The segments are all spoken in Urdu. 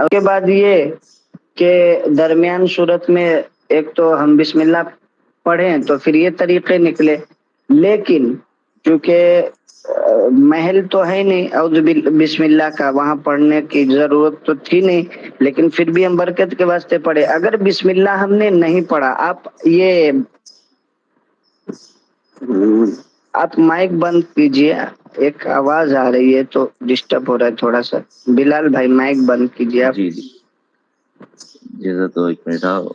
اس کے بعد یہ کہ درمیان صورت میں ایک تو ہم بسم اللہ پڑھیں تو پھر یہ طریقے نکلے، لیکن چونکہ محل تو ہے نہیں اعوذ بسم اللہ کا، وہاں پڑھنے کی ضرورت تو تھی نہیں، لیکن پھر بھی ہم برکت کے واسطے پڑھے۔ اگر بسم اللہ ہم نے نہیں پڑھا، آپ مائک بند کیجئے، ایک آواز آ رہی ہے تو ڈسٹرب ہو رہا ہے تھوڑا سا۔ بلال بھائی مائک بند کیجئے آپ۔ جی تو ایک منٹ آؤ۔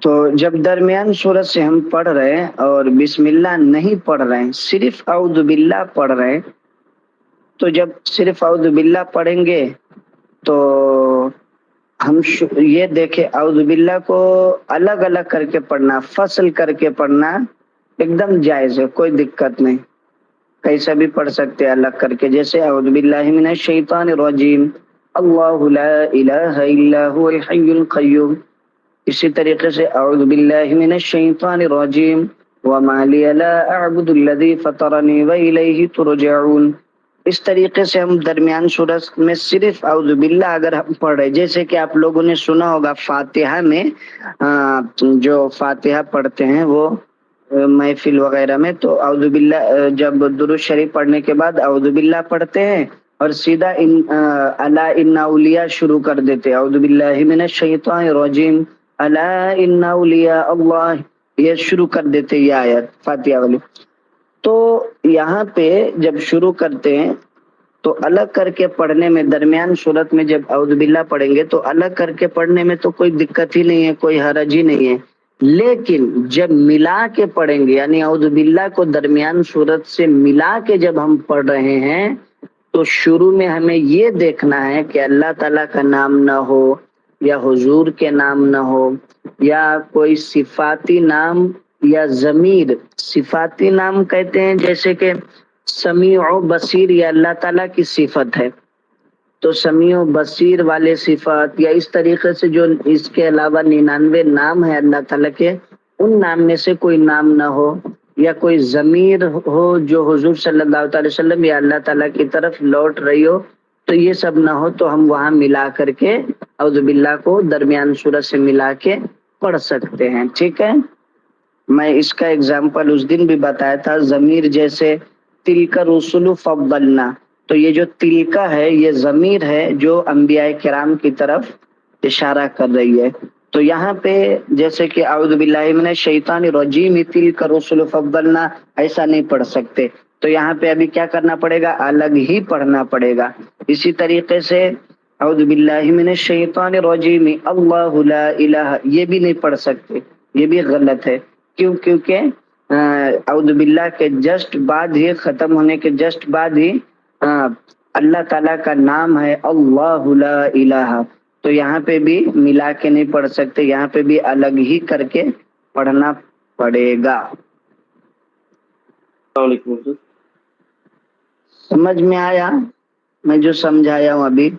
تو جب درمیان صورت سے ہم پڑھ رہے ہیں اور بسم اللہ نہیں پڑھ رہے ہیں، صرف اعوذ باللہ پڑھ رہے ہیں، تو جب صرف اعوذ باللہ پڑھیں گے تو ہم یہ دیکھیں اعوذ باللہ کو الگ الگ کر کے پڑھنا، فصل کر کے پڑھنا ایک دم جائز ہے، کوئی دقت نہیں، کیسا بھی پڑھ سکتے الگ کر کے، جیسے اعوذ باللہ من الشیطان الرجیم اللہ لا الہ الا هو الحی القیوم، اسی طریقے سے اعوذ باللہ من الشیطان الرجیم وما لی لا اعبد الذی فطرنی والیہ ترجعون۔ اس طریقے سے ہم درمیان صورت میں صرف اعوذ باللہ اگر ہم پڑھ رہے، جیسے کہ آپ لوگوں نے سنا ہوگا فاتحہ میں جو فاتحہ پڑھتے ہیں وہ محفل وغیرہ میں، تو اعوذ باللہ جب درود شریف پڑھنے کے بعد اعوذ باللہ پڑھتے ہیں اور سیدھا الا ان اولیاء شروع کر دیتے، اعوذ باللہ من الشیطان الرجیم الا ان اولیاء اللہ، یہ شروع کر دیتے یہ آیت فاتحہ والی۔ تو یہاں پہ جب شروع کرتے ہیں تو الگ کر کے پڑھنے میں، درمیان صورت میں جب اعوذ باللہ پڑھیں گے تو الگ کر کے پڑھنے میں تو کوئی دقت ہی نہیں ہے، کوئی حرج ہی نہیں ہے، لیکن جب ملا کے پڑھیں گے، یعنی اعوذ باللہ کو درمیان صورت سے ملا کے جب ہم پڑھ رہے ہیں تو شروع میں ہمیں یہ دیکھنا ہے کہ اللہ تعالیٰ کا نام نہ ہو یا حضور کے نام نہ ہو یا کوئی صفاتی نام یا ضمیر، صفاتی نام کہتے ہیں جیسے کہ سمیع و بصیر، یا اللہ تعالیٰ کی صفت ہے تو سمیع و بصیر والے صفات، یا اس طریقے سے جو اس کے علاوہ 99 نام ہے اللہ تعالیٰ کے، ان نام میں سے کوئی نام نہ ہو، یا کوئی ضمیر ہو جو حضور صلی اللہ علیہ وسلم یا اللہ تعالیٰ کی طرف لوٹ رہی ہو، تو یہ سب نہ ہو تو ہم وہاں ملا کر کے اعوذ باللہ کو درمیان صورت سے ملا کے پڑھ سکتے ہیں، ٹھیک ہے۔ میں اس کا اگزامپل اس دن بھی بتایا تھا، ضمیر جیسے تلک رسل فضلنا، تو یہ جو تلک ہے یہ ضمیر ہے جو انبیاء کرام کی طرف اشارہ کر رہی ہے، تو یہاں پہ جیسے کہ اعوذ باللہ من الشیطان الرجیم تلک رسل فضلنا ایسا نہیں پڑھ سکتے، تو یہاں پہ ابھی کیا کرنا پڑے گا، الگ ہی پڑھنا پڑے گا۔ اسی طریقے سے اعوذ باللہ من الشیطان الرجیم اللہ لا الہ، یہ بھی نہیں پڑھ سکتے، یہ بھی غلط ہے، کیونکہ اعوذ باللہ کے جسٹ بعد ہی، ختم ہونے کے جسٹ بعد ہی اللہ تعالیٰ کا نام ہے اللہ لا الہ، تو یہاں پہ بھی ملا کے نہیں پڑھ سکتے، یہاں پہ بھی الگ ہی کر کے پڑھنا پڑے گا۔ السلام علیکم، سمجھ میں آیا میں جو سمجھایا ہوں ابھی؟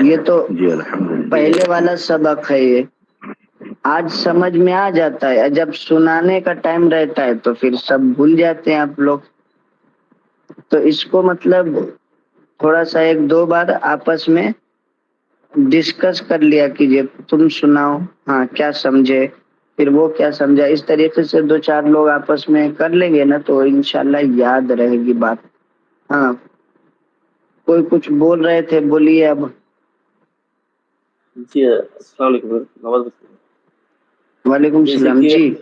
یہ تو پہلے والا سبق ہے، یہ آج سمجھ میں آ جاتا ہے، جب سنانے کا ٹائم رہتا ہے تو پھر سب بھول جاتے ہیں آپ لوگ، تو اس کو مطلب تھوڑا سا ایک دو بار آپس میں ڈسکس کر لیا کیجئے، تم سناؤ ہاں کیا سمجھے، پھر وہ کیا سمجھا، اس طریقے سے دو چار لوگ آپس میں کر لیں گے نا تو انشاءاللہ یاد رہے گی بات۔ ہاں کوئی کچھ بول رہے تھے، بولیے اب۔ جی السلام علیکم۔ وعلیکم السلام جی۔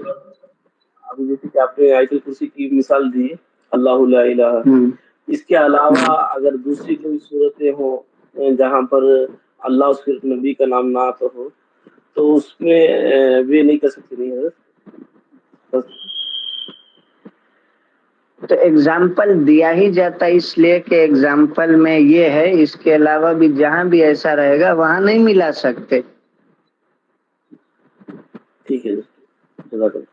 ابھی جیسے کہ آپ نے آیت الکرسی کی مثال دی، اللہ لا الہ، اس کے علاوہ اگر دوسری کوئی صورتیں ہوں جہاں پر اللہ اس کے نبی کا نام نہ آتا ہو تو اس میں بھی نہیں کر سکتے، نہیں حضرت؟ تو ایگزامپل دیا ہی جاتا ہے، اس لیے کہ ایگزامپل میں یہ ہے، اس کے علاوہ بھی جہاں بھی ایسا رہے گا وہاں نہیں ملا سکتے۔ ٹھیک ہے جزاک اللہ۔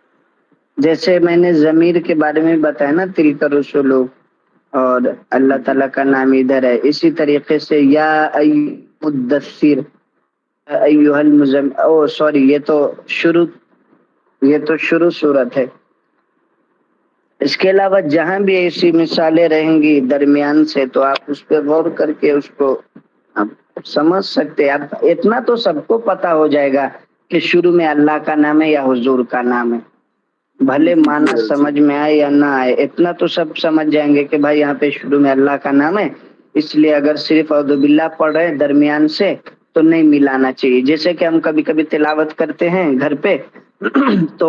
جیسے میں نے ضمیر کے بارے میں بتایا نا، تلک رسول، اور اللہ تعالیٰ کا نام ادھر ہے، اسی طریقے سے یا ایھا المدثر، ایھل مزمل، او سوری، یہ تو شروع صورت ہے. اس کے علاوہ جہاں بھی ایسی مثالیں رہیں گی درمیان سے تو آپ اس پہ غور کر کے اس کو آپ سمجھ سکتے ہیں. اب اتنا تو سب کو پتا ہو جائے گا کہ شروع میں اللہ کا نام ہے یا حضور کا نام ہے، بھلے مانا سمجھ میں آئے یا نہ آئے، اتنا تو سب سمجھ جائیں گے کہ بھائی یہاں پہ شروع میں اللہ کا نام ہے، اس لیے اگر صرف اعوذ باللہ پڑھ رہے درمیان سے تو نہیں ملانا چاہیے. جیسے کہ ہم کبھی کبھی تلاوت کرتے ہیں گھر پہ تو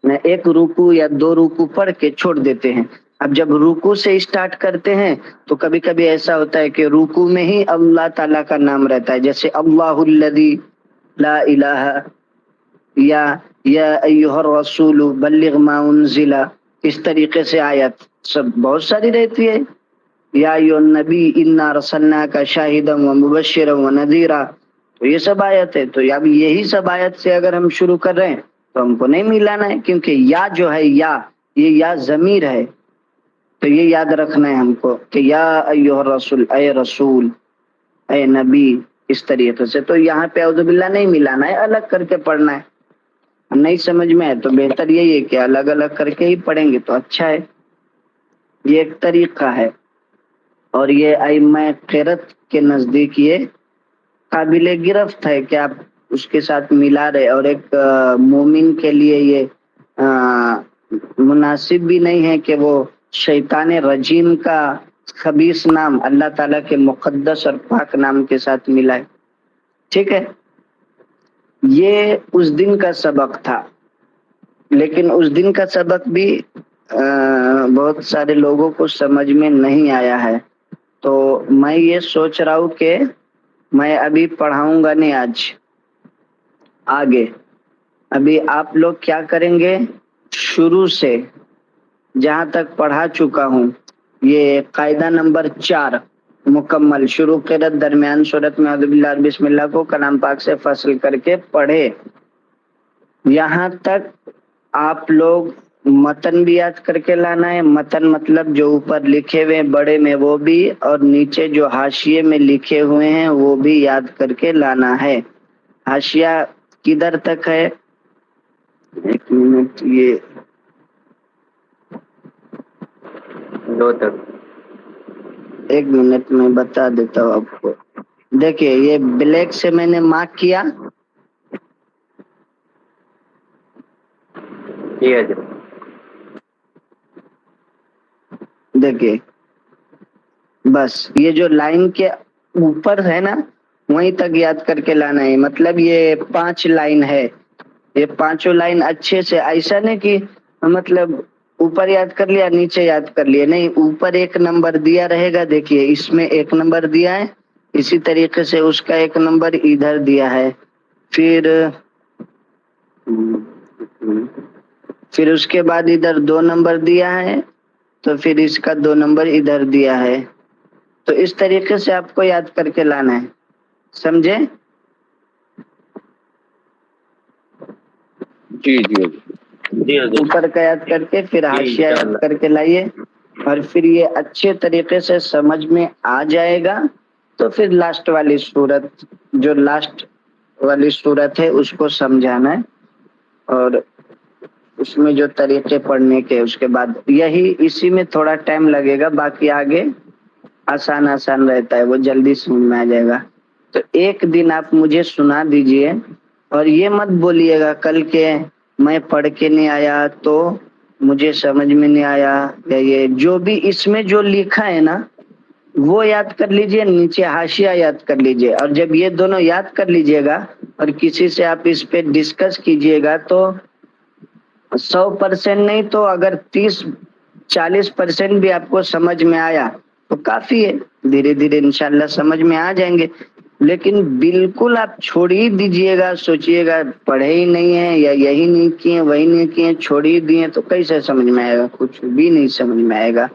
ایک رکوع یا دو رکوع پڑھ کے چھوڑ دیتے ہیں. اب جب رکوع سے اسٹارٹ کرتے ہیں تو کبھی کبھی ایسا ہوتا ہے کہ رکوع میں ہی اللہ تعالیٰ کا نام رہتا ہے، جیسے اللہ الذی لا الہ، یا ایھا الرسول بلغ ما انزل، اس طریقے سے آیت سب بہت ساری رہتی ہے. یا ایھا النبی انا ارسلناک شاہدا ومبشرا ونذیرا، تو یہ سب آیت ہے. تو اب یہی سب آیت سے اگر ہم شروع کر رہے ہیں تو ہم کو نہیں ملانا ہے، کیونکہ یا جو ہے یہ یا ضمیر ہے. تو یہ یاد رکھنا ہے ہم کو کہ یا ایھا الرسول، اے رسول، اے نبی، اس طریقے سے. تو یہاں پہ اعوذ باللہ نہیں ملانا ہے، الگ کر کے پڑھنا ہے. نہیں سمجھ میں ہے تو بہتر یہی ہے کہ الگ الگ کر کے ہی پڑھیں گے تو اچھا ہے. یہ ایک طریقہ ہے، اور یہ ائمہ قرأت کے نزدیک یہ قابل گرفت ہے کہ آپ اس کے ساتھ ملا رہے، اور ایک مومن کے لیے یہ مناسب بھی نہیں ہے کہ وہ شیطان رجیم کا خبیث نام اللہ تعالیٰ کے مقدس اور پاک نام کے ساتھ ملائے. ٹھیک ہے، یہ اس دن کا سبق تھا، لیکن اس دن کا سبق بھی بہت سارے لوگوں کو سمجھ میں نہیں آیا ہے. تو میں یہ سوچ رہا ہوں کہ میں ابھی پڑھاؤں گا نہیں آگے. ابھی آپ لوگ کیا کریں گے، شروع سے جہاں تک پڑھا چکا ہوں یہ قاعدہ نمبر 4 مکمل، شروع قرأت درمیان صورت میں اعوذ باللہ بسم اللہ کو کلام پاک سے فصل کر کے پڑھے. یہاں تک آپ لوگ متن بھی یاد کر کے لانا ہے. متن مطلب جو اوپر لکھے ہوئے بڑے میں وہ بھی، اور نیچے جو حاشیے میں لکھے ہوئے ہیں وہ بھی یاد کر کے لانا ہے. حاشیہ کدھر تک ہے، ایک منٹ، یہ 2 تک. ایک منٹ میں بتا دیتا ہوں آپ کو. دیکھیے یہ بلیک سے میں نے مارک کیا، دیکھیے بس یہ جو لائن کے اوپر ہے نا وہیں تک یاد کر کے لانا ہے. مطلب یہ 5 لائن ہے، یہ 5 لائن اچھے سے، ایسا نہیں کہ مطلب اوپر یاد کر لیا نیچے یاد کر لیا، نہیں، اوپر ایک نمبر دیا رہے گا. دیکھیے اس میں 1 نمبر دیا ہے، اسی طریقے سے اس کا 1 نمبر ادھر دیا ہے، پھر اس کے بعد ادھر 2 نمبر دیا ہے، تو پھر اس کا 2 نمبر ادھر دیا ہے. تو اس طریقے سے آپ کو یاد کر کے لانا ہے، سمجھے؟ جی جی جی اوپر کا یاد کر کے پھر حاشیہ یاد کر کے لائیے، اور پھر یہ اچھے طریقے سے سمجھ میں آ جائے گا تو پھر لاسٹ والی صورت، جو لاسٹ والی صورت ہے اس کو سمجھانا ہے، اور اس میں جو طریقے پڑھنے کے اس کے بعد یہی، اسی میں تھوڑا ٹائم لگے گا، باقی آگے آسان رہتا ہے، وہ جلدی سمجھ میں آ جائے گا. تو ایک دن آپ مجھے سنا دیجئے، اور یہ مت بولیے گا کل کے میں پڑھ کے نہیں آیا تو مجھے سمجھ میں نہیں آیا، یا یہ جو بھی اس میں جو لکھا ہے نا وہ یاد کر لیجئے، نیچے حاشیہ یاد کر لیجئے. اور جب یہ دونوں یاد کر لیجئے گا اور کسی سے آپ اس پہ ڈسکس کیجئے گا تو 100% نہیں تو اگر 30-40% بھی آپ کو سمجھ میں آیا تو کافی ہے، دھیرے دھیرے انشاءاللہ سمجھ میں آ جائیں گے. لیکن بالکل آپ چھوڑ ہی دیجئے گا، سوچئے گا پڑھے ہی نہیں ہیں، یا یہی نہیں کیے وہی نہیں کیے، چھوڑ ہی دیے، تو کیسے سمجھ میں آئے گا؟ کچھ بھی نہیں سمجھ میں آئے گا.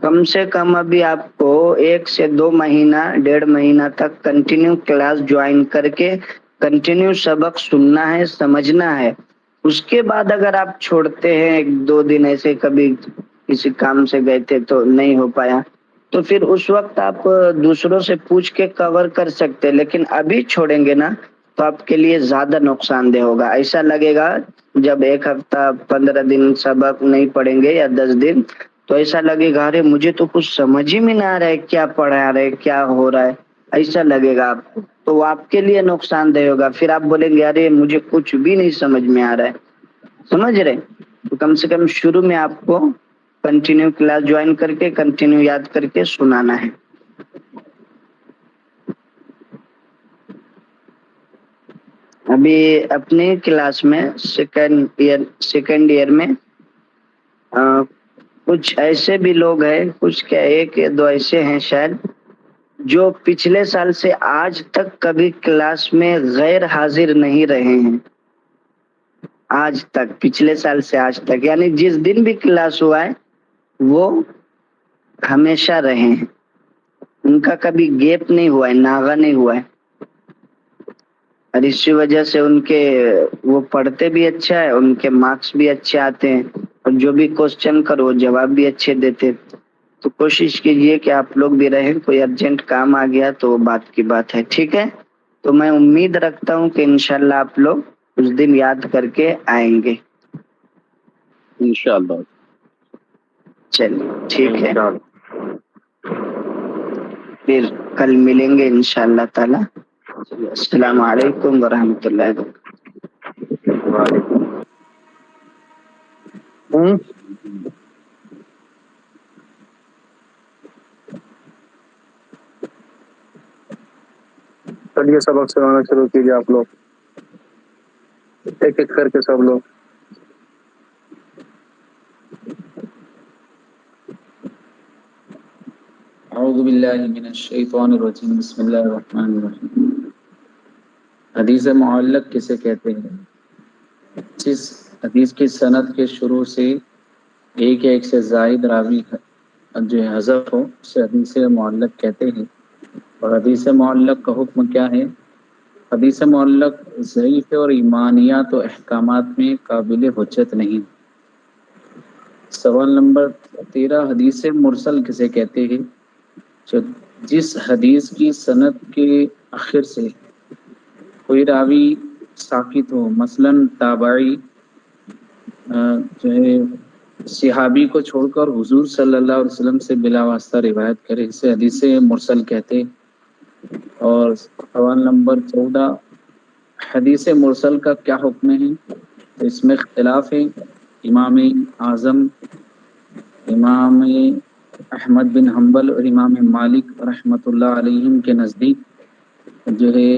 کم سے کم ابھی آپ کو 1 سے 2 مہینہ 1.5 مہینہ تک کنٹینیو کلاس جوائن کر کے کنٹینیو سبق سننا ہے، سمجھنا ہے. اس کے بعد اگر آپ چھوڑتے ہیں 1-2 دن ایسے کبھی کسی کام سے گئے تھے تو نہیں ہو پایا تو پھر اس وقت آپ دوسروں سے پوچھ کے کور کر سکتے، لیکن ابھی چھوڑیں گے نا تو آپ کے لیے زیادہ نقصان دہ ہوگا. ایسا لگے گا جب 1 ہفتہ 15 دن سبق نہیں پڑھیں گے یا 10 دن، تو ایسا لگے گا ارے مجھے تو کچھ سمجھ ہی میں نہ آ رہا ہے کیا پڑھا رہے کیا ہو رہا ہے، ایسا لگے گا آپ کو. تو وہ آپ کے لیے نقصان دہ ہوگا. پھر آپ بولیں گے ارے مجھے کچھ بھی نہیں سمجھ میں آ رہا ہے. سمجھ رہے؟ تو کم سے کم شروع میں آپ کو کنٹینیو کلاس جوائن کر کے کنٹینیو یاد کر کے سنانا ہے. ابھی اپنے کلاس میں سیکنڈ ایئر میں کچھ ایسے بھی لوگ ہیں، کچھ کیا 1 یا 2 ایسے ہیں شاید، جو پچھلے سال سے آج تک کبھی کلاس میں غیر حاضر نہیں رہے ہیں. آج تک، پچھلے سال سے آج تک، یعنی جس دن بھی کلاس ہوا ہے وہ ہمیشہ رہے ہیں. ان کا کبھی گیپ نہیں ہوا ہے، ناغہ نہیں ہوا ہے. اور اسی وجہ سے ان کے وہ پڑھتے بھی اچھا ہے، ان کے مارکس بھی اچھے آتے ہیں، اور جو بھی کوشچن کرو جواب بھی اچھے دیتے. تو کوشش کیجئے کہ آپ لوگ بھی رہیں. کوئی ارجنٹ کام آ گیا تو بات کی بات ہے. ٹھیک ہے؟ تو میں امید رکھتا ہوں کہ انشاءاللہ آپ لوگ اس دن یاد کر کے آئیں گے. انشاءاللہ. چلیے ٹھیک ہے، پھر کل ملیں گے انشاءاللہ تعالی. السلام علیکم ورحمۃ اللہ وبرکاتہ. چلیے سبق سنانا شروع کیجیے آپ لوگ، ایک ایک کر کے سب لوگ. اعوذ باللہ من الشیطان الرجیم، بسم اللہ الرحمن الرحیم. حدیث معلق کسے کہتے ہیں؟ جس حدیث کی سند کے شروع سے ایک یا ایک سے زائد راوی جو حذف ہو اسے حدیث معلق کہتے ہیں. اور حدیث معلق کا حکم کیا ہے؟ حدیث معلق ضعیف اور ایمانیات و احکامات میں قابل حجت نہیں. سوال نمبر 13، حدیث مرسل کسے کہتے ہیں؟ جس حدیث کی سند کے آخر سے کوئی راوی ساکت ہو، مثلا تابعی جو ہے صحابی کو چھوڑ کر حضور صلی اللہ علیہ وسلم سے بلا واسطہ روایت کرے، اسے حدیث مرسل کہتے. اور سوال نمبر 14، حدیث مرسل کا کیا حکم ہے؟ تو اس میں اختلاف ہے. امام اعظم امام احمد بن حنبل اور امام مالک رحمۃ اللہ علیہم کے نزدیک جو ہے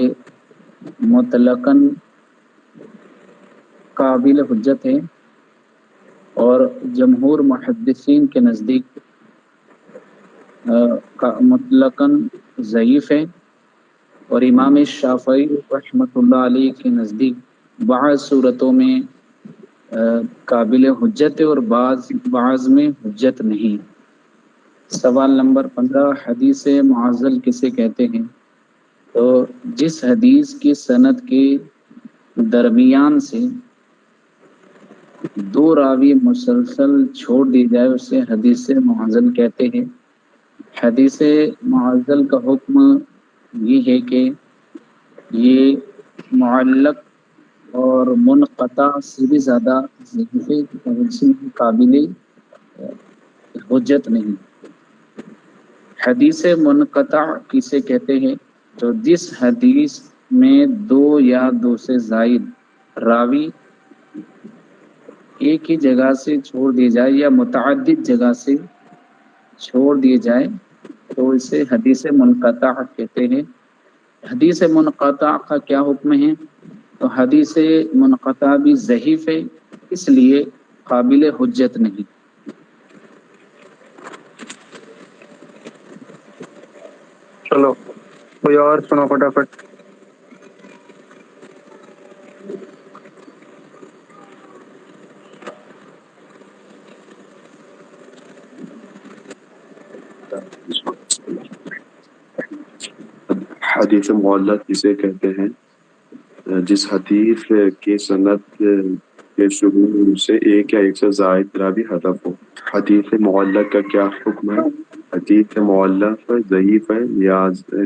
مطلقاً قابل حجت ہے، اور جمہور محدثین کے نزدیک مطلقاً ضعیف ہے، اور امام شافعی رحمۃ اللہ علیہ کے نزدیک بعض صورتوں میں قابل حجت ہے اور بعض میں حجت نہیں. سوال نمبر 15، حدیث معزل کسے کہتے ہیں؟ تو جس حدیث کی سند کے درمیان سے 2 راوی مسلسل چھوڑ دی جائے اسے حدیث معزل کہتے ہیں. حدیث معزل کا حکم یہ ہے کہ یہ معلق اور منقطع سے بھی زیادہ قابل حجت نہیں. حدیث منقطع کسے کہتے ہیں؟ تو جس حدیث میں 2 یا 2 سے زائد راوی ایک ہی جگہ سے چھوڑ دی جائے یا متعدد جگہ سے چھوڑ دیے جائے تو اسے حدیث منقطع کہتے ہیں. حدیث منقطع کا کیا حکم ہے؟ تو حدیث منقطع بھی ضعیف ہے، اس لیے قابل حجت نہیں. چلو کوئی اور سنو فٹافٹ. حدیث معلق کسے کہتے ہیں؟ جس حدیث کی سند کے شروع سے ایک یا ایک سے زائد راوی حذف ہو. حدیث معلق کا کیا حکم ہے؟ حدیث معلق ضعیف ہے،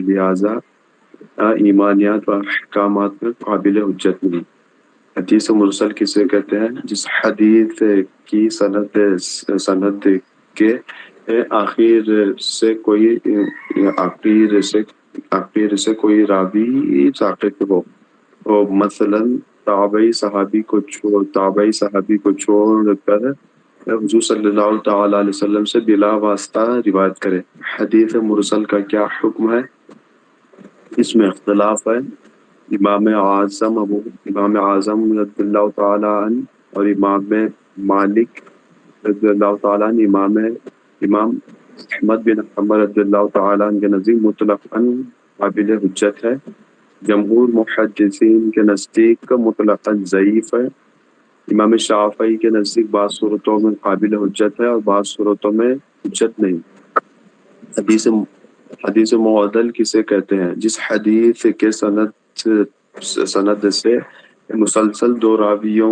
لہذا ایمانیات و احکامات میں قابل حجت نہیں۔ حدیث مرسل کسے کہتے ہیں؟ جس حدیث کی سند کے آخر سے کوئی راوی ساقط ہو، مثلا تابعی صحابی کو چھوڑ کر حضور صلی اللہ تعالی علیہ وسلم سے بلا واسطہ روایت کرے۔ حدیث مرسل کا کیا حکم ہے؟ اس میں اختلاف ہے۔ امام اعظم رضی اللہ تعالی عنہ اور امام مالک رضی اللہ تعالی عنہ، امام احمد بن حنبل رضی اللہ تعالی عنہ کے نزدیک مطلقاً قابل حجت ہے۔ جمہور محدثین کے نزدیک مطلقاً ضعیف ہے۔ امام شافعی کے نزدیک بعض صورتوں میں قابل حجت ہے اور بعض صورتوں میں حجت نہیں۔ حدیث معدل کسے کہتے ہیں؟ جس حدیث کے سند سے مسلسل دو راویوں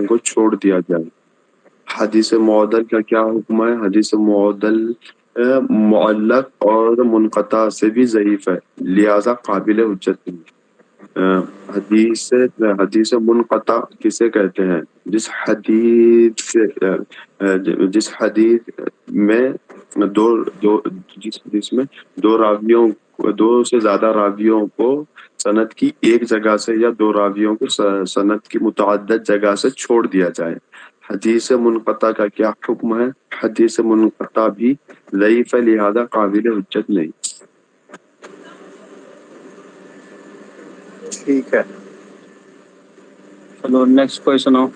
کو چھوڑ دیا جائے۔ حدیث معدل کا کیا حکم ہے؟ حدیث معدل معلق اور منقطع سے بھی ضعیف ہے، لہذا قابل حجت نہیں۔ حدیث منقطع کسے کہتے ہیں؟ جس حدیث میں دو سے زیادہ راویوں کو سند کی ایک جگہ سے یا دو راویوں کو سند کی متعدد جگہ سے چھوڑ دیا جائے۔ حدیث منقطع کا کیا حکم ہے؟ حدیث منقطع بھی ضعیف ہے، لہذا قابل حجت نہیں۔ ٹھیک ہے، چلو نیکسٹ کویشچن ہو۔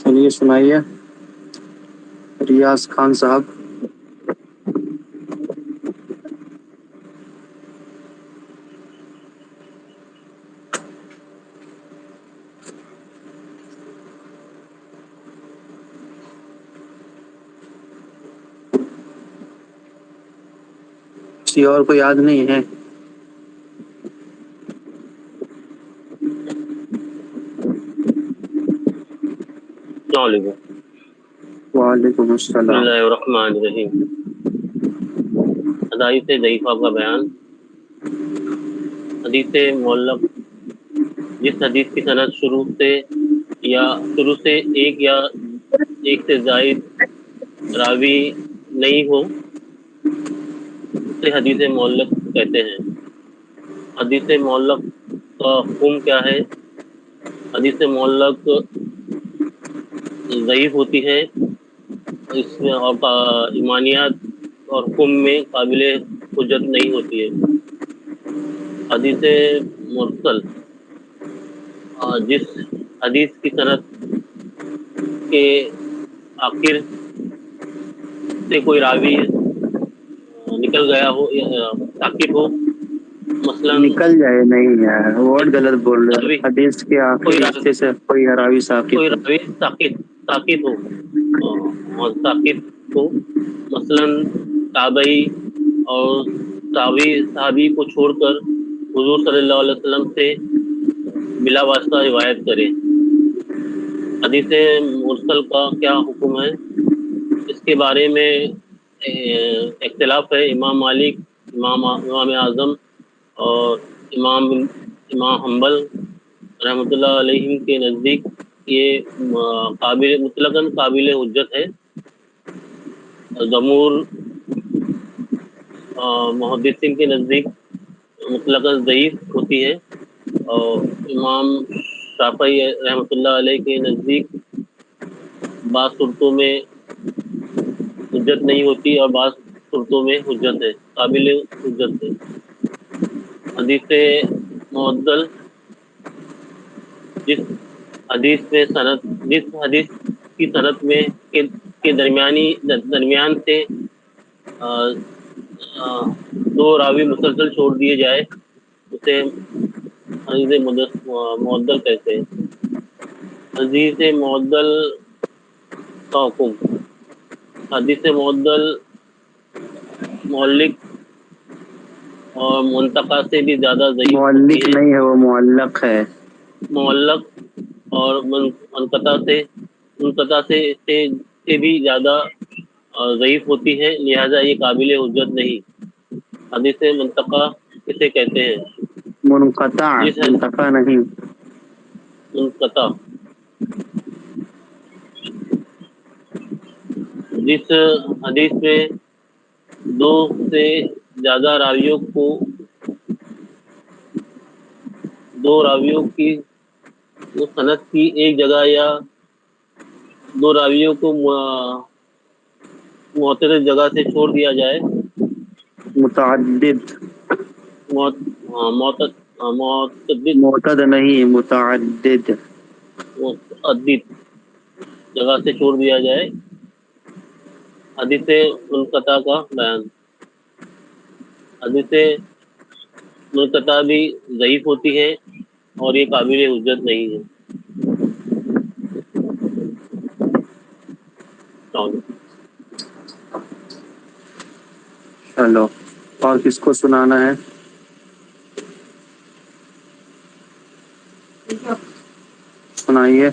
چلیے سنائیے ریاض خان صاحب۔ کسی اور کو یاد نہیں ہے؟ السلام علیکم۔ وعلیکم السلام۔ بسم اللہ الرحمن الرحیم۔ حدیث ضعیفہ کا بیان۔ حدیث معلق جس حدیث کی سند شروع سے ایک یا ایک سے زائد راوی نہیں ہو اسے حدیث معلق کہتے ہیں۔ حدیث معلق کا حکم کیا ہے؟ حدیث معلق ضعیف ہوتی ہے، اس میں ایمانیات اور حکم میں قابل حجت نہیں ہوتی ہے۔ حدیث مرسل جس حدیث کی سند کے آخر سے کوئی راوی نکل گیا ہو یا ساقط ہو، مثلا نکل جائے نہیں ہے، ورڈ غلط بول رہے ہیں۔ حدیث کے آخری حصے سے کوئی راوی ساقط ہو، مثلا تابعی اور صحابی کو چھوڑ کر حضور صلی اللہ علیہ وسلم سے بلا واسطہ روایت کرے۔ حدیث مرسل کا کیا حکم ہے؟ اس کے بارے میں اختلاف ہے۔ امام مالک، امام اعظم اور امام حنبل رحمۃ اللہ علیہ کے نزدیک یہ مطلقاً قابل حجت ہے۔ جمہور محدثین کے نزدیک مطلقاً ضعیف ہوتی ہے، اور امام شافعی رحمۃ اللہ علیہ کے نزدیک بعض صورتوں میں حجت نہیں ہوتی اور بعض صورتوں میں حجت ہے، قابل حجت ہے۔ حدیث معدل جس حدیث کی سند میں کے درمیان سے دو راوی مسلسل چھوڑ دیے جائے اسے حدیث معدل کہتے ہیں۔ حدیث معدل کا حکم۔ حدیث معدل معلق اور منتقا سے بھی زیادہ ضعیف ہوتی معلق ہے. نہیں ہے، وہ معلق ہے. معلق اور منقطع سے بھی زیادہ ضعیف ہوتی ہے، لہذا یہ قابل حجت نہیں. حدیث منتقا کسے کہتے ہیں؟ منقطع، منتقع نہیں. منقطع جس حدیث میں دو سے زیادہ راویوں کی وہ سند کی ایک جگہ یا دو راویوں کو معترض جگہ سے چھوڑ دیا جائے. متعدد، معتدد معتد نہیں، متعدد. جگہ سے چھوڑ دیا جائے. حدیث منقطع کا بیان. حدیث منقطع بھی ضعیف ہوتی ہے اور یہ قابل حجت نہیں ہے. چلو، اور کس کو سنانا ہے؟ سنائیے.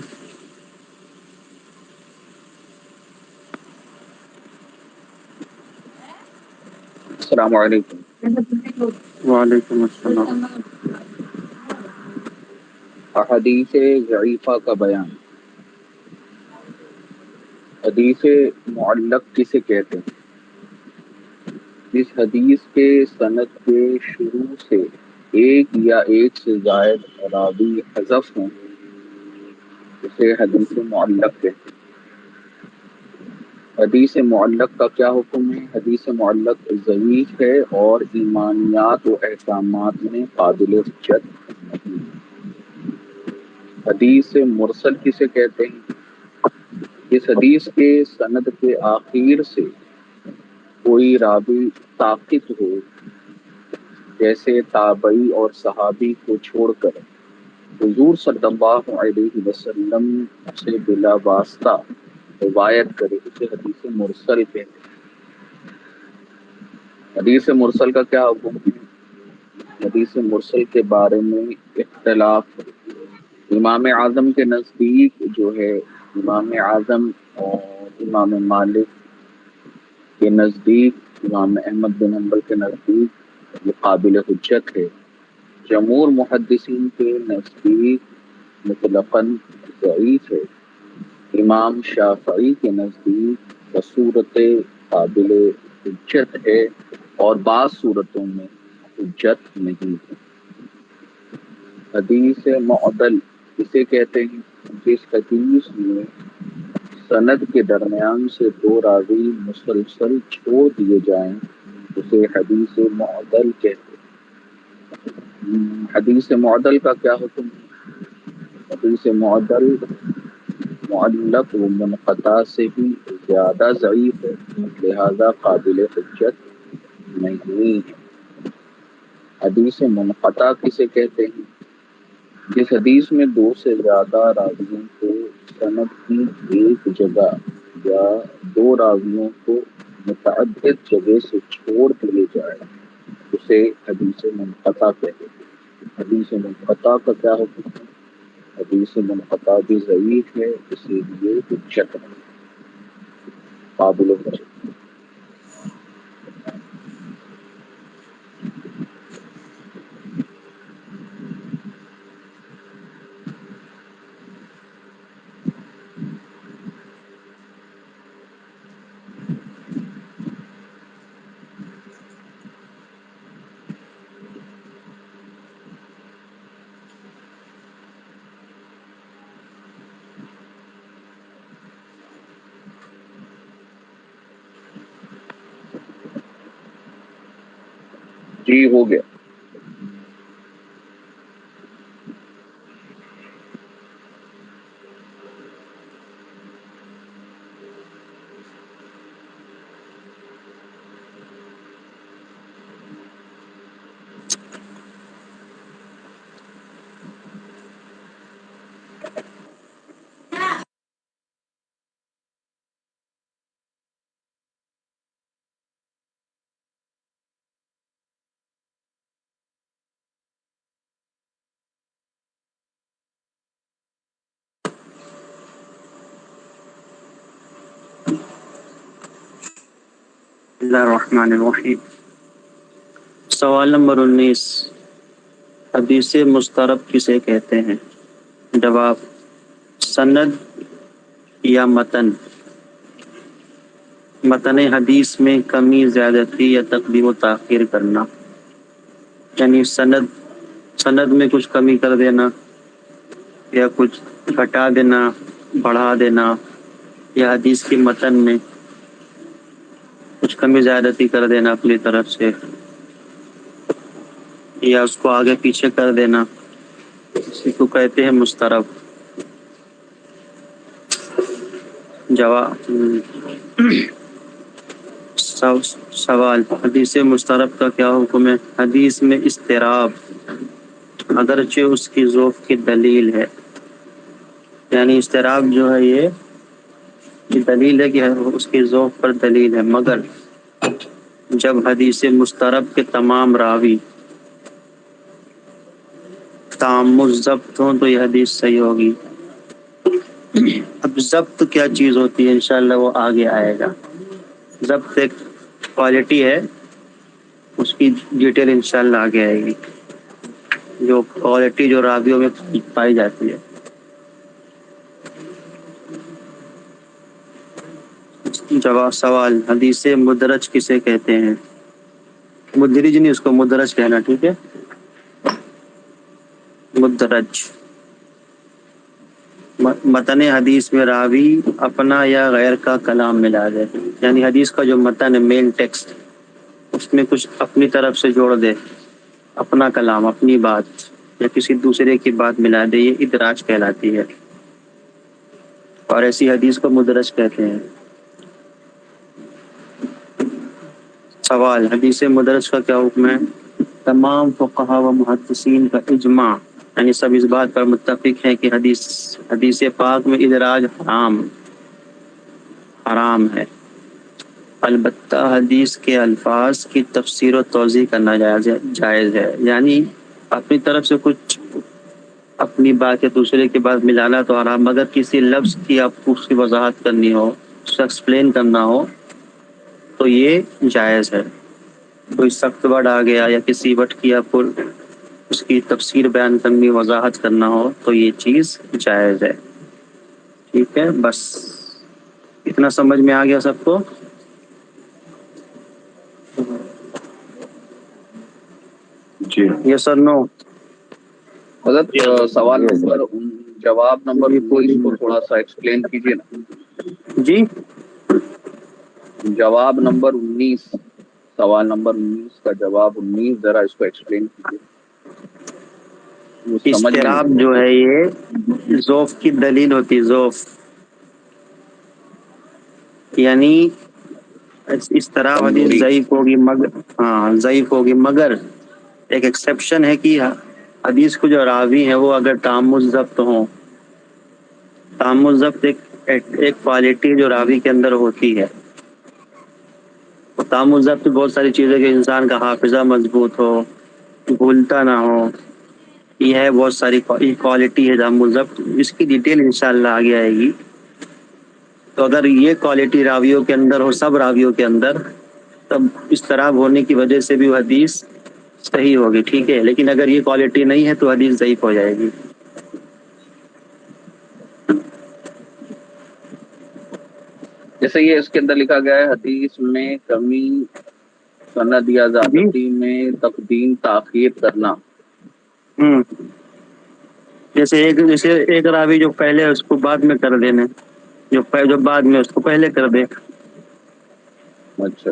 السلام علیکم. وعلیکم السلام. احادیث ضعیفہ کا بیان. حدیث معلق کسے کہتے ہیں؟ جس حدیث کے سند کے شروع سے ایک یا ایک سے زائد راوی حذف ہوں اسے حدیث معلق کہتے ہیں. حدیث معلق کا کیا حکم ہے؟ حدیث معلق ضعیف ہے اور ایمانیات و احکامات میں قابل حجت نہیں. حدیث مرسل کسے کہتے ہیں؟ اس حدیث کے سند کے آخر سے کوئی راوی ساقط ہو، جیسے تابعی اور صحابی کو چھوڑ کر حضور صلی اللہ علیہ وسلم سے بلا واسطہ روایت کرے، اسے حدیث مرسل کہتے ہیں. حدیث مرسل کا کیا حکم ہے؟ حدیث مرسل کے بارے میں اختلاف. امام اعظم کے نزدیک جو ہے، امام اعظم اور امام مالک کے نزدیک، امام احمد بن حنبل کے نزدیک یہ قابل حجت ہے. جمہور محدثین کے نزدیک مطلقاً ضعیف ہے. امام شافعی کے نزدیک بصورت قابل حجت ہے اور بعض صورتوں میں حجت نہیں ہے. حدیث معضل کسے کہتے ہیں؟ جس حدیث میں سند کے درمیان سے دو راوی مسلسل چھوڑ دیے جائیں اسے حدیث معضل کہتے ہیں. حدیث معضل کا کیا حکم ہے؟ حدیث معضل معلق و منقطع سے بھی زیادہ ضعیف ہے، لہذا قابل حجت نہیں ہے. حدیث منقطع کسے کہتے ہیں؟ جس حدیث میں دو سے زیادہ راویوں کو سند کی ایک جگہ یا دو راویوں کو متعدد جگہ سے چھوڑ دیے جائے اسے حدیث منقطع کہتے ہیں. حدیث منقطع کا کیا حکم ہے؟ حدیث منقطع بھی ضعیف ہے، اسی لیے حجت نہیں، قابل حجت. جی ہو گیا. اللہ الرحمن الرحیم۔ سوال نمبر 19، حدیث مسترب کسے کہتے ہیں؟ جواب، سند یا متن، متن حدیث میں کمی زیادتی یا تقدیم و تاخیر کرنا، یعنی سند میں کچھ کمی کر دینا یا کچھ گھٹا دینا، بڑھا دینا، یا حدیث کی متن میں کچھ کمی زیادتی کر دینا اپنی طرف سے، یا اس کو آگے پیچھے کر دینا، اسی کو کہتے ہیں مسترب۔ جواب، سوال، حدیث مسترب کا کیا حکم ہے؟ حدیث میں اضطراب اگرچہ اس کی ذوق کی دلیل ہے، یعنی اضطراب جو ہے یہ دلیل ہے کہ اس کی ذوق پر دلیل ہے، مگر جب حدیث مسترب کے تمام راوی تام ضبط ہوں تو یہ حدیث صحیح ہوگی۔ اب ضبط کیا چیز ہوتی ہے انشاءاللہ وہ آگے آئے گا۔ ضبط ایک کوالٹی ہے، اس کی ڈیٹیل انشاءاللہ آگے آئے گی، جو کوالٹی جو راویوں میں پائی جاتی ہے۔ جواب، سوال، حدیث مدرج کسے کہتے ہیں؟ مدرج نہیں، اس کو مدرج کہنا، ٹھیک ہے؟ مدرج، متن حدیث میں راوی اپنا یا غیر کا کلام ملا دے، یعنی حدیث کا جو متن ہے، مین ٹیکسٹ، اس میں کچھ اپنی طرف سے جوڑ دے، اپنا کلام، اپنی بات یا کسی دوسرے کی بات ملا دے، یہ ادراج کہلاتی ہے، اور ایسی حدیث کو مدرج کہتے ہیں۔ سوال، حدیث مدرج کا کیا حکم ہے؟ تمام فقہا و محدثین کا اجماع، یعنی سب اس بات پر متفق ہے کہ حدیث پاک میں ادراج حرام ہے، البتہ حدیث کے الفاظ کی تفسیر و توضیح کرنا جائز ہے، یعنی اپنی طرف سے کچھ اپنی بات یا دوسرے کی بات ملانا تو حرام، مگر کسی لفظ کی آپ کو اس کی وضاحت کرنی ہو، اس کو ایکسپلین کرنا ہو تو یہ جائز ہے۔ کوئی سخت ورڈ آ گیا یا کسی ورڈ کی آپ کو اس کی تفسیر بیان کرنی، وضاحت کرنا ہو تو یہ چیز جائز ہے، ٹھیک ہے؟ بس اتنا سمجھ میں آ گیا سب کو؟ جی یس اور نو؟ حضرت سوال نمبر جواب نمبر 19 کو تھوڑا سا ایکسپلین کیجیے نا۔ جی، جواب نمبر 19، سوال نمبر 19 کا جواب 19 ذرا اس کو ایکسپلین کیجیے۔ اضطراب جو ہے یہ ذوف کی دلیل ہوتی، ذوف یعنی اضطراب حدیث ضعیف ہوگی، ضعیف ہوگی، مگر ایک ایکسیپشن ہے کہ حدیث کو جو راوی ہیں وہ اگر تام ضبط ہوں، تام ضبط ایک کوالٹی جو راوی کے اندر ہوتی ہے، تام ضبط بہت ساری چیزیں کہ انسان کا حافظہ مضبوط ہو، بھولتا نہ ہو، یہ ہے بہت ساری کوالٹی ہے تام ضبط، اس کی ڈیٹیل انشاءاللہ آگے آئے گی۔ تو اگر یہ کوالٹی راویوں کے اندر ہو، سب راویوں کے اندر، تب اضطراب ہونے کی وجہ سے بھی وہ حدیث صحیح ہوگی، ٹھیک ہے؟ لیکن اگر یہ کوالٹی نہیں ہے تو حدیث ضعیف ہو جائے گی۔ جیسے یہ اس کے اندر لکھا گیا ہے حدیث میں کمی، سند یا زیادتی میں تقدیم تاخیر کرنا۔ جیسے ایک راوی جو پہلے اس کو بعد میں کر دینے، جو بعد میں اس کو پہلے کر دے۔ اچھا،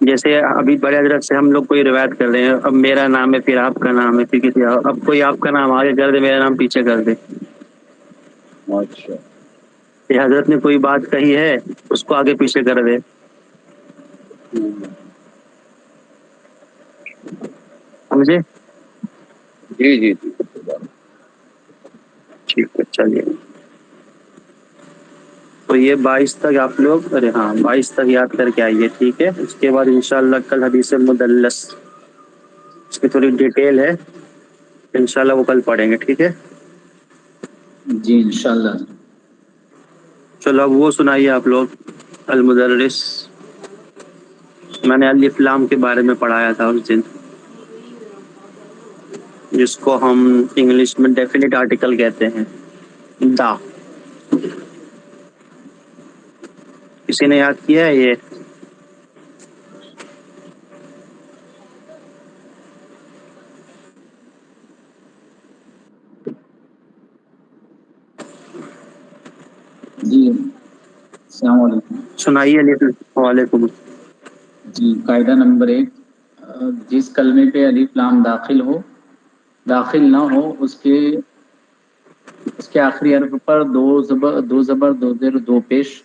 جیسے ابھی بڑے حضرت سے ہم لوگ کوئی روایت کر رہے ہیں، اب میرا نام ہے، پھر آپ کا نام ہے، پھر کسی اب کوئی آپ کا نام آگے کر دے، میرا نام پیچھے کر دے۔ اچھا، یہ حضرت نے کوئی بات کہی ہے اس کو آگے پیچھے کر دے، سمجھے؟ جی، ٹھیک ہے، چلیے۔ تو یہ 22 تک آپ لوگ 22 تک یاد کر کے آئیے، ٹھیک ہے؟ اس کے بعد انشاءاللہ کل حدیث مدلس، اس کی تھوڑی ڈیٹیل ہے، انشاءاللہ وہ کل پڑھیں گے، ٹھیک ہے؟ جی انشاءاللہ۔ چلو اب وہ سنائیے آپ لوگ، المدرس۔ میں نے الف لام کے بارے میں پڑھایا تھا اس دن، جس کو ہم انگلش میں ڈیفینٹ آرٹیکل کہتے ہیں، دا۔ کسی نے یاد کیا ہے یہ؟ جی السلام علیکم۔ سنائیے الف۔ وعلیکم۔ جی قاعدہ نمبر 1، جس کلمے پہ الف لام داخل نہ ہو اس کے آخری حرف پر دو زبر دو زیر دو پیش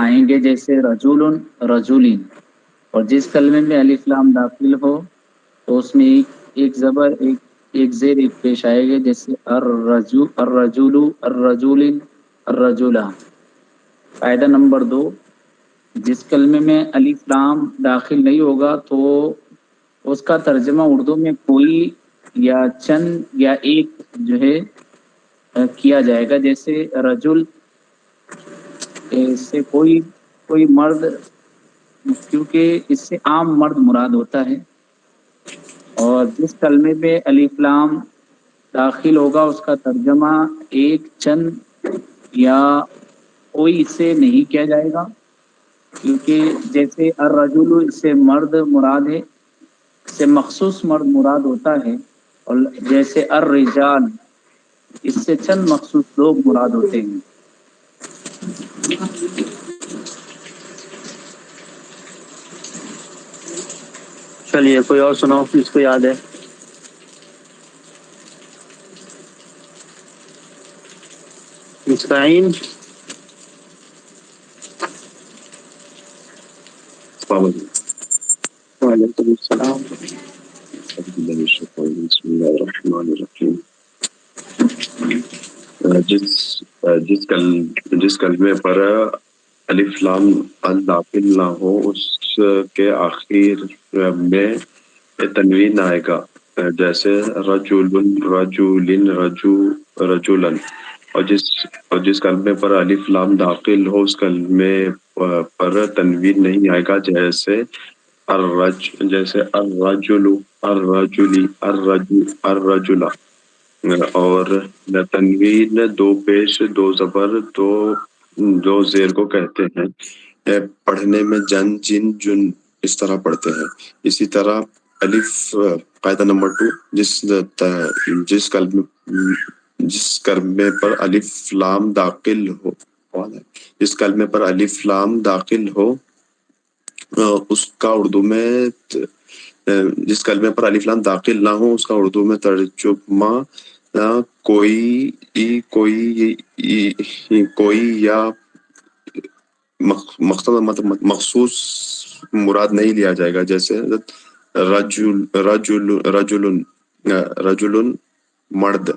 آئیں گے، جیسے رجولن رجولین۔ اور جس کلمے میں الف لام داخل ہو تو اس میں ایک زبر ایک زیر ایک پیش آئے گے، جیسے الرجول الرجولین الرجولہ۔ قاعدہ نمبر 2، جس کلمے میں الف لام داخل نہیں ہوگا تو اس کا ترجمہ اردو میں کوئی یا چند یا ایک جو ہے کیا جائے گا، جیسے رجل سے کوئی مرد، کیونکہ اس سے عام مرد مراد ہوتا ہے۔ اور جس کلمے میں الف لام داخل ہوگا اس کا ترجمہ ایک چند یا کوئی اس سے نہیں کیا جائے گا، کیونکہ جیسے الرجل اس سے مرد مراد ہے، اس سے مخصوص مرد مراد ہوتا ہے، اور جیسے الرجال اس سے چند مخصوص لوگ مراد ہوتے ہیں۔ چلیے کوئی اور سناؤ جس کو یاد ہے۔ مستعین۔ السلام علیکم۔ وعلیکم السلام۔ بسم اللہ الرحمن الرحیم۔ جس کلمے پر الف لام داخل نہ ہو اس کے آخر میں تنوین آئے گا، جیسے رجل رجولن رجولن۔ اور جس کلمے پر الف لام داخل ہو اس کلمے پر تنوین نہیں آئے گا، جیسے الرجل الرجلی الرجلہ۔ اور تنوین دو پیش دو زبر دو زیر کو کہتے ہیں، پڑھنے میں جن جن جن اس طرح پڑھتے ہیں۔ اسی طرح الف قاعدہ نمبر 2، جس کلمے پر الف لام داخل ہو اس کا اردو میں جس کلمے پر الف لام داخل نہ ہو اس کا اردو میں ترجمہ کوئی یا مخصوص مراد نہیں لیا جائے گا، جیسے رجل مرد،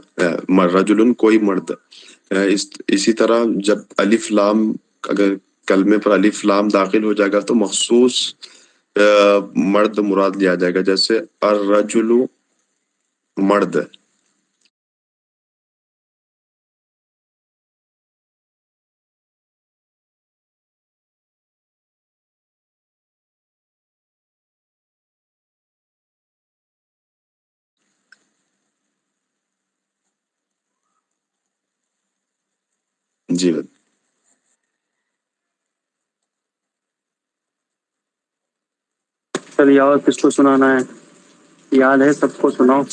رجل کوئی مرد۔ اسی طرح جب الف لام اگر کلمے پر الف لام داخل ہو جائے گا تو مخصوص مرد مراد لیا جائے گا، جیسے الرجل مرد۔ جی چلیے اور کس کو سنانا ہے؟ یاد ہے سب کو؟ سناؤ۔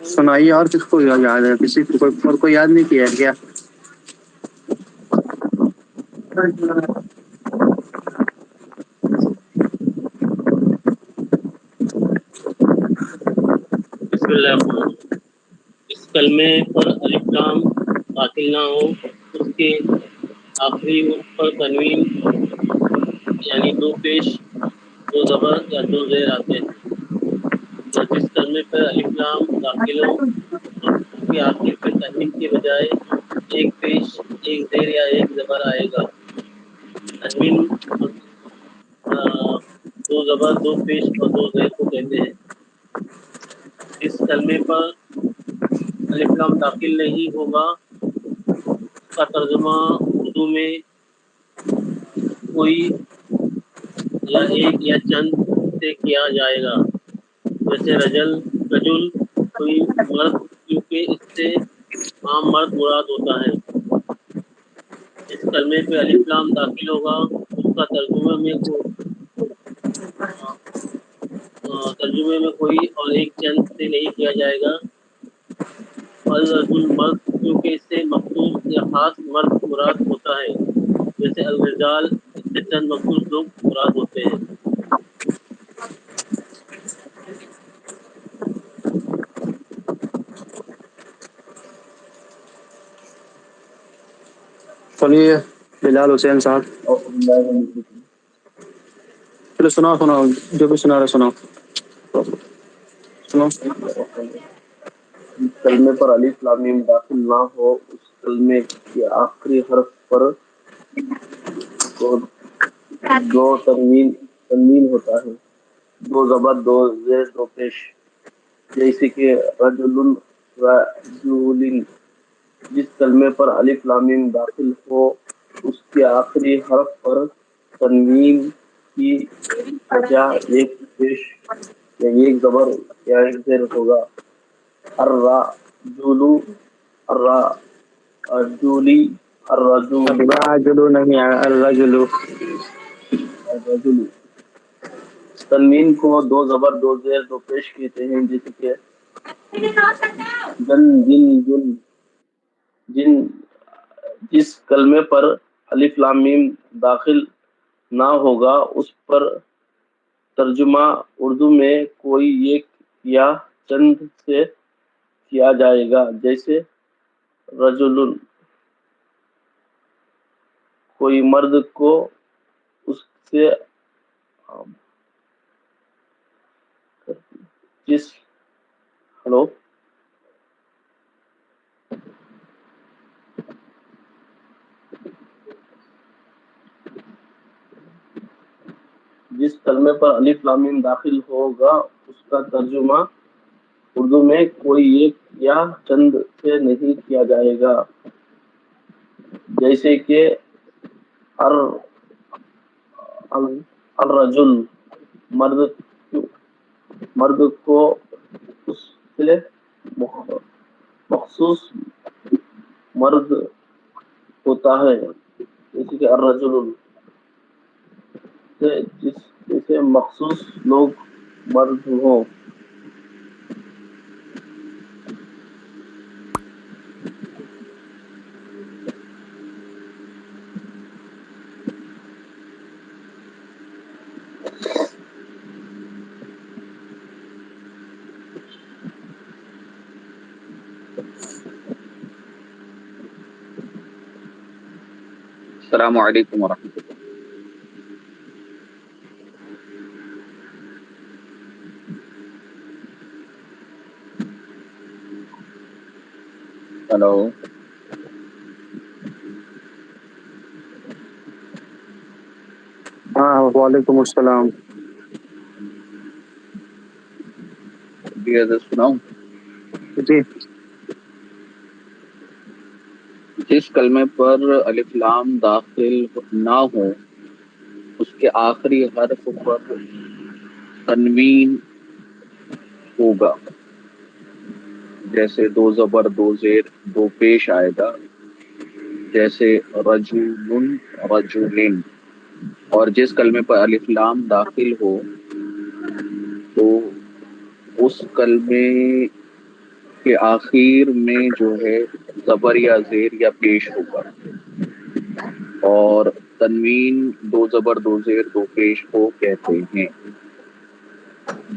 سنائیے اور کس کو یاد ہے؟ کسی کو یاد نہیں کیا ہے کیا؟ بسم اللہ الرحمن الرحیم۔ اس کلمے پر الف لام داخل نہ ہو اس کے آخری پر تنوین یعنی دو پیش دو زبر یا دو زیر آتے ہیں۔ اور جس کلمے پر الف لام داخل ہو اس کے آخر پر تنوین کے بجائے ایک پیش ایک زیر یا ایک زبر آئے گا. تنوین دو زبر دو پیش اور دو زیر کو کہتے ہیں. اس کلمے پر الف لام داخل نہیں ہوگا اس کا ترجمہ اردو میں کوئی یا ایک یا چند سے کیا جائے گا. جیسے رجل کوئی مرد، کیونکہ اس سے عام مرد مراد ہوتا ہے. اس کلمے پہ الف لام داخل ہوگا اس کا ترجمے میں کوئی اور ایک چند سے نہیں کیا جائے گا. الرجل مرد، کیونکہ اس سے مخصوص یا خاص مرد مراد ہوتا ہے. جیسے الرجال، اس سے چند مخصوص لوگ مراد ہوتے ہیں. چلیے بلال حسین صاحب، چلو سناؤ جو بھی سنا رہے سناؤ. جس کلمے پر الف لام میم داخل نہ ہو اس کلمے کے آخری حرف پر دو تنوین ہوتا ہے. دو زبر دو زیر دو پیش. جیسے کہ رجل رجولن. جس کلمے پر الف لام میم داخل ہو اس کے آخری حرف پر تنوین کی بجا ایک پیش یا ایک زبر یا ایک زیر ہوگا. الرجل الرجولی الرجل نہیں الرجل. الرجل. تنوین کو دو زبر دو زیر دو پیش کہتے ہیں. جیسے کہ جن جس کلمے پر الف لام میم داخل نہ ہوگا اس پر ترجمہ اردو میں کوئی ایک یا چند سے کیا جائے گا. جیسے رجل کوئی مرد کو اس سے جس جس کلمے پر الف لام میم داخل ہوگا اس کا ترجمہ اردو میں کوئی ایک یا چند سے نہیں کیا جائے گا. جیسے کہ الرجل مرد کو اس سے مخصوص مرد ہوتا ہے. جیسے کہ الرجل جسے مخصوص لوگ مرد ہوں. السلام علیکم ورحمۃ اللہ. ہلو ہاں وعلیکم السلام. جی حضرت سناؤں. جی جس کلمے پر الف لام داخل نہ ہو اس کے آخری حرف پر تنوین ہوگا. جیسے دو زبر دو زیر دو پیش آئے گا. جیسے رجل رجلن. اور جس کلمے پر الف لام داخل ہو تو اس کلمے کے آخر میں جو ہے زبر یا زیر یا پیش ہوگا. اور تنوین دو زبر دو زیر دو پیش کو کہتے ہیں.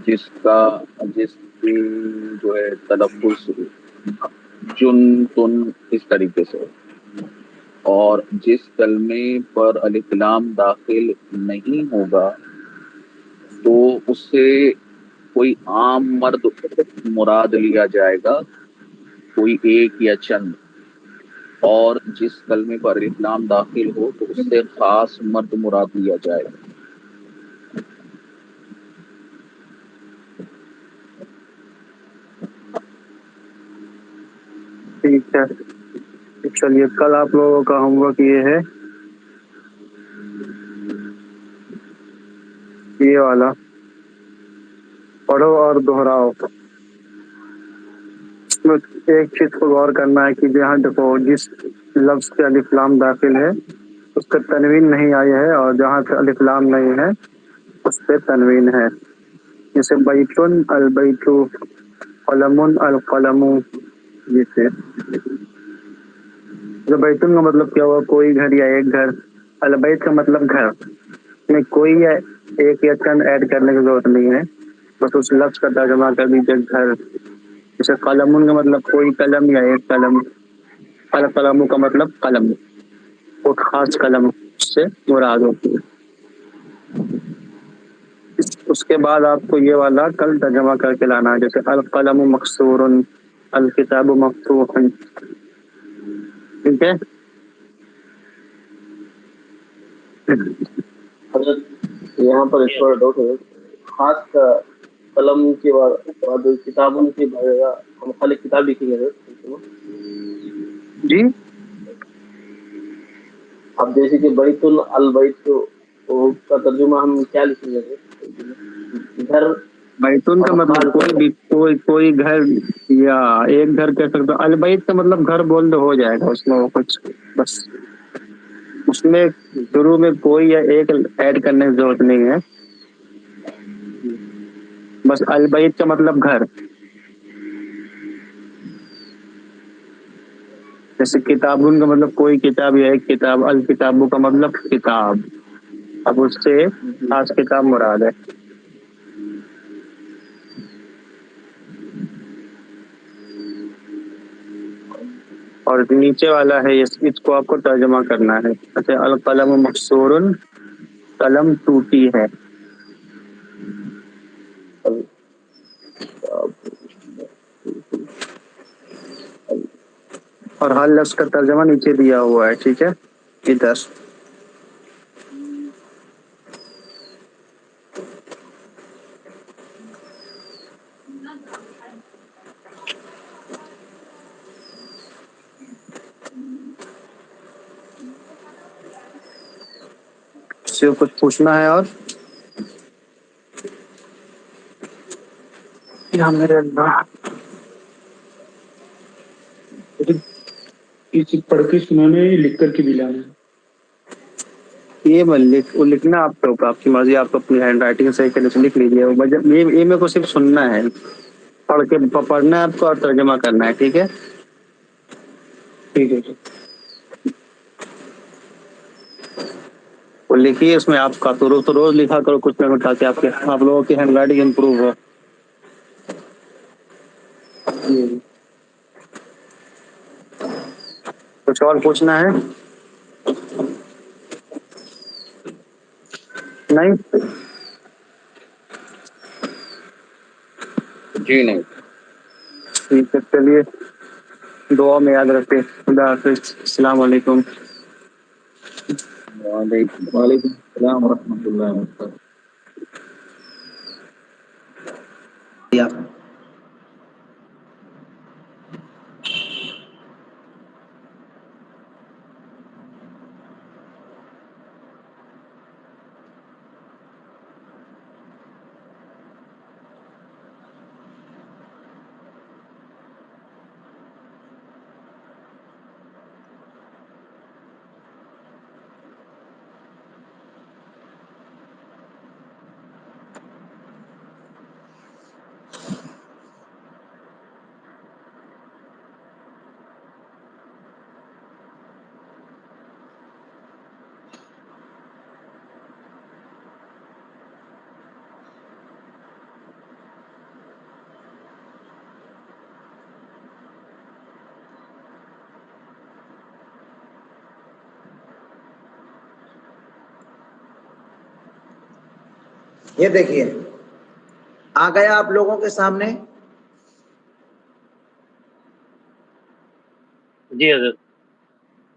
جس کی جو ہے تلفظ جن تن اس طریقے سے. اور جس کلمے پر الف لام داخل نہیں ہوگا تو اس سے کوئی عام مرد مراد لیا جائے گا، کوئی ایک یا چند. اور جس کلمے پر الف لام داخل ہو تو اس سے خاص مرد مراد لیا جائے. ٹھیک ہے. چلیے کل آپ لوگوں کا ہوم ورک یہ ہے، یہ والا پڑھو اور دہراؤ. ایک چیز کو غور کرنا ہے کہ جہاں دیکھو جس لفظ کے الف لام داخل ہے اس پہ تنوین نہیں آئی ہے، اور جہاں پہ الف لام نہیں ہے اس پہ تنوین ہے. جیسے بیتن البیت، قلم القلم. جیسے بیتن کا مطلب کیا ہوا؟ کوئی گھر یا ایک گھر. البیت کا مطلب گھر میں کوئی یا ایک یا چند ایڈ کرنے کی ضرورت نہیں ہے، بس اس لفظ کا ترجمہ کر دیجیے گھر. جیسے قلم کا مطلب کوئی قلم یا ایک قلم. القلم کا مطلب قلم، وہ خاص قلم سے مراد ہوتی ہے. اس کے بعد آپ کو یہ والا کل ترجمہ کر کے لانا ہے. جیسے القلم مکسور، الکتاب مفتوح. ٹھیک ہے. حضرت یہاں پر ایک تھوڑا ڈاؤٹ ہے، خاص کا قلم کے بعد کتابوں کے بعد ہم خالی کتاب لکھیں گے جی اب جیسے کہ بیت البیت کا ترجمہ ہم کیا لکھیں گے؟ گھر. بیتون کا مطلب کوئی بھی کوئی گھر یا ایک گھر کہہ سکتے. البیت کا مطلب گھر بول دو ہو جائے گا، اس میں کچھ بس اس میں شروع میں کوئی یا ایک ایڈ کرنے کی ضرورت نہیں ہے. بس البیت کا مطلب گھر. جیسے کتابون کا مطلب کوئی کتاب یا ایک کتاب. الکتابوں کا مطلب کتاب. اب اس سے خاص کتاب مراد ہے. اور نیچے والا ہے اس کو آپ کو ترجمہ کرنا ہے. جیسے القلم مکسور، قلم ٹوٹی ہے. اور ہر لفظ کا ترجمہ نیچے دیا ہوا ہے. ٹھیک ہے. ادھر سے کچھ پوچھنا ہے؟ اور یا میرے اللہ، یہ چیز پڑھ کے سنانا ہے، لکھ کر کے بھی لانا ہے. یہ لکھنا آپ کے اوپر، آپ کی مرضی. آپ اپنی ہینڈ رائٹنگ صحیح کرنے سے لکھ لیجیے. یہ میرے کو صرف سننا ہے، پڑھنا ہے آپ کو اور ترجمہ کرنا ہے. ٹھیک ہے. ٹھیک ہے. وہ لکھیے اس میں آپ کا تو روز لکھا کرو کچھ نہ کچھ، تاکہ آپ لوگوں کی ہینڈ رائٹنگ امپروو ہو. کچھ اور پوچھنا ہے؟ نہیں؟ جی نہیں. ٹھیک ہے. چلیے دعا میں یاد رکھتے. خدا حافظ. السلام علیکم. وعلیکم السلام ورحمۃ اللہ وبرکاتہ. یہ دیکھیے آ گیا آپ لوگوں کے سامنے. جی حضرت.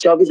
24